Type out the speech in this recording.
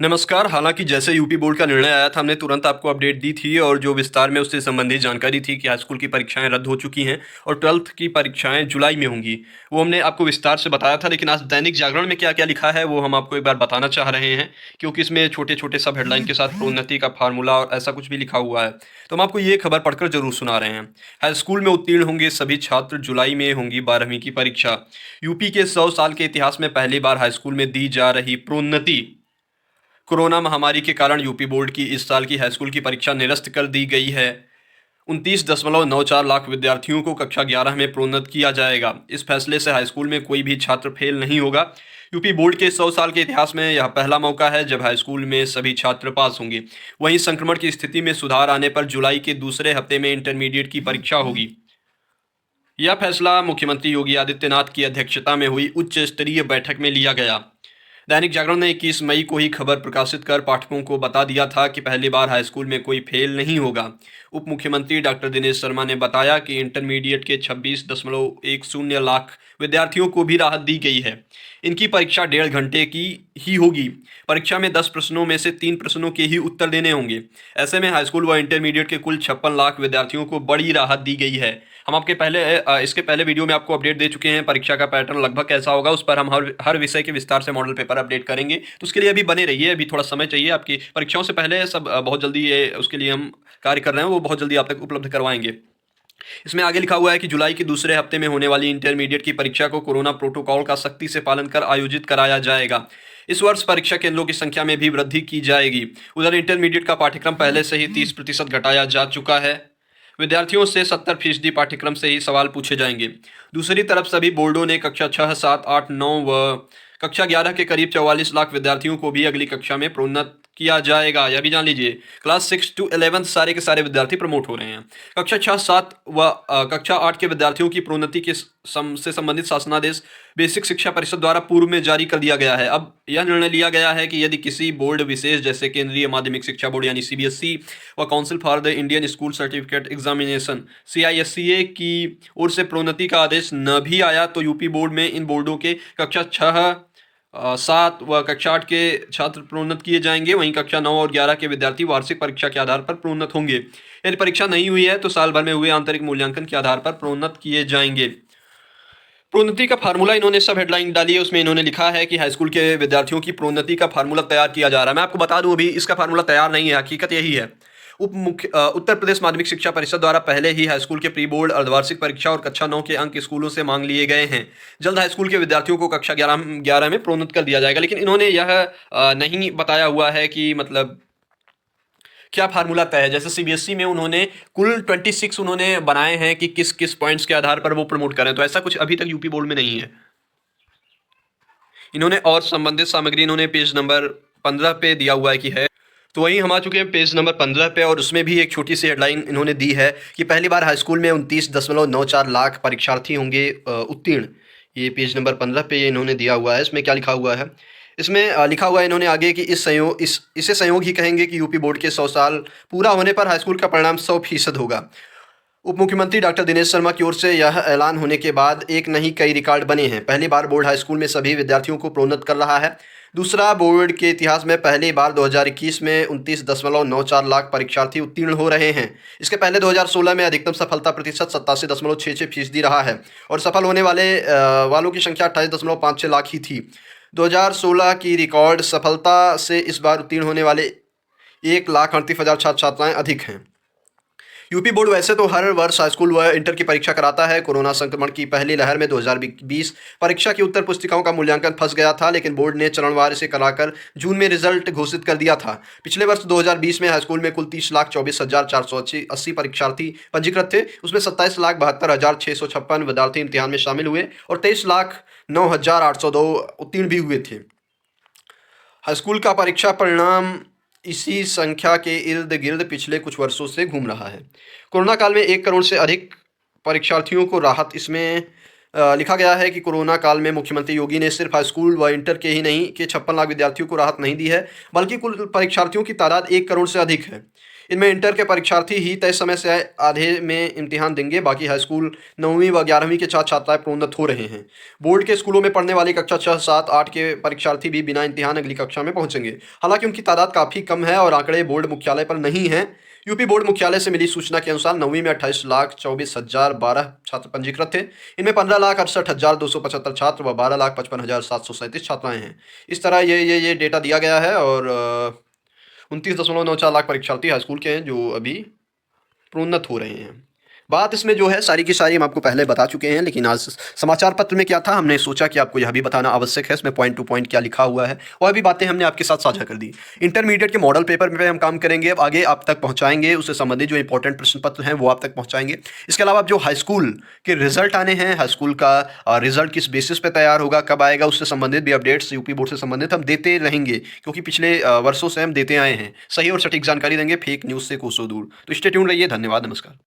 नमस्कार। हालाँकि जैसे यूपी बोर्ड का निर्णय आया था, हमने तुरंत आपको अपडेट दी थी और जो विस्तार में उससे संबंधित जानकारी थी कि हाई स्कूल की परीक्षाएँ रद्द हो चुकी हैं और 12th की परीक्षाएँ जुलाई में होंगी, वो हमने आपको विस्तार से बताया था। लेकिन आज दैनिक जागरण में क्या-क्या लिखा है, वो हम आपको एक बार बताना चाह रहे हैं, क्योंकि इसमें छोटे-छोटे सब हेडलाइन के साथ प्रोन्नति का फ़ॉर्मूला और ऐसा कुछ भी लिखा हुआ है। तो हम आपको ये खबर पढ़कर ज़रूर सुना रहे हैं। हाई स्कूल में उत्तीर्ण होंगे सभी छात्र, जुलाई में होंगी 12वीं की परीक्षा। यूपी के 100 साल के इतिहास में पहली बार हाई स्कूल में दी जा रही प्रोन्नति। कोरोना महामारी के कारण यूपी बोर्ड की इस साल की हाईस्कूल की परीक्षा निरस्त कर दी गई है। 29.94 लाख विद्यार्थियों को कक्षा 11 में प्रोन्नत किया जाएगा। इस फैसले से हाईस्कूल में कोई भी छात्र फेल नहीं होगा। यूपी बोर्ड के 100 साल के इतिहास में यह पहला मौका है जब हाईस्कूल में सभी छात्र पास होंगे। वहीं संक्रमण की स्थिति में सुधार आने पर जुलाई के दूसरे हफ्ते में इंटरमीडिएट की परीक्षा होगी। यह फैसला मुख्यमंत्री योगी आदित्यनाथ की अध्यक्षता में हुई उच्च स्तरीय बैठक में लिया गया। दैनिक जागरण ने 21 मई को ही खबर प्रकाशित कर पाठकों को बता दिया था कि पहली बार हाईस्कूल में कोई फेल नहीं होगा। उप मुख्यमंत्री डॉक्टर दिनेश शर्मा ने बताया कि इंटरमीडिएट के 26.10 लाख विद्यार्थियों को भी राहत दी गई है। इनकी परीक्षा 1.5 घंटे की ही होगी। परीक्षा में 10 प्रश्नों में से 3 प्रश्नों के ही उत्तर देने होंगे। ऐसे में हाईस्कूल व इंटरमीडिएट के कुल 56 लाख विद्यार्थियों को बड़ी राहत दी गई है। हम आपके इसके पहले वीडियो में आपको अपडेट दे चुके हैं। परीक्षा का पैटर्न लगभग कैसा होगा, उस पर हम हर विषय के विस्तार से मॉडल पेपर अपडेट करेंगे। तो उसके लिए अभी बने रहिए, अभी थोड़ा समय चाहिए। आपकी परीक्षाओं से पहले सब बहुत जल्दी ये उसके लिए हम कार्य कर रहे हैं, वो बहुत जल्दी आप तक उपलब्ध करवाएंगे। इसमें आगे लिखा हुआ है कि जुलाई के दूसरे हफ्ते में होने वाली इंटरमीडिएट की परीक्षा को कोरोना प्रोटोकॉल का सख्ती से पालन कर आयोजित कराया जाएगा। इस वर्ष परीक्षा केंद्रों की संख्या में भी वृद्धि की जाएगी। उधर इंटरमीडिएट का पाठ्यक्रम पहले से ही 30% घटाया जा चुका है। विद्यार्थियों से 70% पाठ्यक्रम से ही सवाल पूछे जाएंगे। दूसरी तरफ सभी बोर्डों ने कक्षा 6, 7, 8, 9 व कक्षा 11 के करीब 44 लाख विद्यार्थियों को भी अगली कक्षा में प्रोन्नत किया जाएगा। यह भी जान लीजिए, क्लास 6 to 11 सारे के सारे विद्यार्थी प्रमोट हो रहे हैं। कक्षा 6, 7 व कक्षा 8 के विद्यार्थियों की प्रोन्नति से संबंधित शासनादेश बेसिक शिक्षा परिषद द्वारा पूर्व में जारी कर दिया गया है। अब यह निर्णय लिया गया है कि यदि किसी बोर्ड विशेष जैसे केंद्रीय माध्यमिक शिक्षा बोर्ड यानी सीबीएसई व council for the Indian school certificate examination CISCE की ओर से प्रोन्नति का आदेश न भी आया तो यूपी बोर्ड में इन बोर्डों के कक्षा 6, 7 व कक्षा 8 के छात्र प्रोन्नत किए जाएंगे। वहीं कक्षा 9 और 11 के विद्यार्थी वार्षिक परीक्षा के आधार पर प्रोन्नत होंगे। यदि परीक्षा नहीं हुई है तो साल भर में हुए आंतरिक मूल्यांकन के आधार पर प्रोन्नत किए जाएंगे। प्रोन्नति का फार्मूला इन्होंने सब हेडलाइन डाली है, उसमें इन्होंने लिखा है कि हाईस्कूल के विद्यार्थियों की प्रोन्नति का फार्मूला तैयार किया जा रहा है। मैं आपको बता दूं, अभी इसका फार्मूला तैयार नहीं है, हकीकत यही है। उत्तर प्रदेश माध्यमिक शिक्षा परिषद द्वारा पहले ही हाईस्कूल के प्री बोर्ड, अर्धवार्षिक परीक्षा और कक्षा 9 के अंक स्कूलों से मांग लिए गए हैं। जल्द हाईस्कूल के विद्यार्थियों को कक्षा 11 में प्रोन्नत कर दिया जाएगा। लेकिन इन्होंने यह नहीं बताया हुआ है कि मतलब क्या फार्मूला तय है। जैसे सीबीएसई में उन्होंने कुल 26 उन्होंने बनाए हैं कि किस किस पॉइंट्स के आधार पर वो प्रमोट करें, तो ऐसा कुछ अभी तक यूपी बोर्ड में नहीं है। इन्होंने और संबंधित सामग्री इन्होंने पेज नंबर 15 पे दिया हुआ है कि है। तो वहीं हम आ चुके हैं पेज नंबर 15 पे और उसमें भी एक छोटी सी हेडलाइन इन्होंने दी है कि पहली बार हाईस्कूल में 29.94 लाख परीक्षार्थी होंगे उत्तीर्ण। ये पेज नंबर 15 पे ये इन्होंने दिया हुआ है। इसमें क्या लिखा हुआ है, इसमें लिखा हुआ है इन्होंने आगे कि इसे संयोग ही कहेंगे कि यूपी बोर्ड के 100 साल पूरा होने पर हाईस्कूल का परिणाम 100% होगा। उप मुख्यमंत्री डॉक्टर दिनेश शर्मा की ओर से यह ऐलान होने के बाद एक नहीं कई रिकॉर्ड बने हैं। पहली बार बोर्ड हाईस्कूल में सभी विद्यार्थियों को प्रोन्नत कर रहा है। दूसरा, बोर्ड के इतिहास में पहली बार 2021 में 29.94 लाख परीक्षार्थी उत्तीर्ण हो रहे हैं। इसके पहले 2016 में अधिकतम सफलता प्रतिशत 87.66% रहा है और सफल होने वालों की संख्या 28.56 लाख ही थी। 2016 की रिकॉर्ड सफलता से इस बार उत्तीर्ण होने वाले 1,38,000 छात्र छात्राएं अधिक हैं। यूपी बोर्ड वैसे तो हर वर्ष हाईस्कूल व इंटर की परीक्षा कराता है। कोरोना संक्रमण की पहली लहर में 2020 परीक्षा की उत्तर पुस्तिकाओं का मूल्यांकन फंस गया था, लेकिन बोर्ड ने चरणवार इसे कराकर जून में रिजल्ट घोषित कर दिया था। पिछले वर्ष 2020 में हाईस्कूल में कुल 30,24,480 परीक्षार्थी पंजीकृत थे। उसमें 27,72,656 विद्यार्थी इम्तिहान में शामिल हुए और 23,09,802 उत्तीर्ण भी हुए थे। हाईस्कूल का परीक्षा परिणाम इसी संख्या के इर्द गिर्द पिछले कुछ वर्षों से घूम रहा है। कोरोना काल में 1 करोड़ से अधिक परीक्षार्थियों को राहत इसमें लिखा गया है कि कोरोना काल में मुख्यमंत्री योगी ने सिर्फ हाई स्कूल व इंटर के ही नहीं कि 56 लाख विद्यार्थियों को राहत नहीं दी है, बल्कि कुल परीक्षार्थियों की तादाद 1 करोड़ से अधिक है। इनमें इंटर के परीक्षार्थी ही तय समय से आधे में इम्तिहान देंगे, बाकी हाई स्कूल 9वीं व 11वीं के छात्र छात्राएं प्रोन्नत हो रहे हैं। बोर्ड के स्कूलों में पढ़ने वाली कक्षा 6, 7, 8 के परीक्षार्थी भी बिना इम्तिहान अगली कक्षा में पहुंचेंगे। हालांकि उनकी तादाद काफ़ी कम है और आंकड़े बोर्ड मुख्यालय पर नहीं हैं। यूपी बोर्ड मुख्यालय से मिली सूचना के अनुसार 9वीं में 28,24,012 छात्र पंजीकृत थे। इनमें 15,68,275 छात्र व 12,55,737 छात्राएं हैं। इस तरह ये डेटा दिया गया है और 29.94 लाख परीक्षार्थी हाई स्कूल के हैं जो अभी प्रोन्नत हो रहे हैं। बात इसमें जो है सारी की सारी हम आपको पहले बता चुके हैं, लेकिन आज समाचार पत्र में क्या था हमने सोचा कि आपको यह भी बताना आवश्यक है। इसमें पॉइंट टू पॉइंट क्या लिखा हुआ है और भी बातें हमने आपके साथ साझा कर दी। इंटरमीडिएट के मॉडल पेपर पे हम काम करेंगे, अब आगे आप तक पहुंचाएंगे, उससे संबंधित जो इंपॉर्टेंट प्रश्न पत्र हैं वो आप तक पहुंचाएंगे। इसके अलावा जो हाई स्कूल के रिजल्ट आने हैं, हाई स्कूल का रिजल्ट किस बेसिस पे तैयार होगा, कब आएगा, उससे संबंधित भी अपडेट्स यूपी बोर्ड से संबंधित हम देते रहेंगे, क्योंकि पिछले वर्षों से हम देते आए हैं। सही और सटीक जानकारी देंगे, फेक न्यूज़ से कोसों दूर। तो स्टे ट्यून्ड रहिए। धन्यवाद, नमस्कार।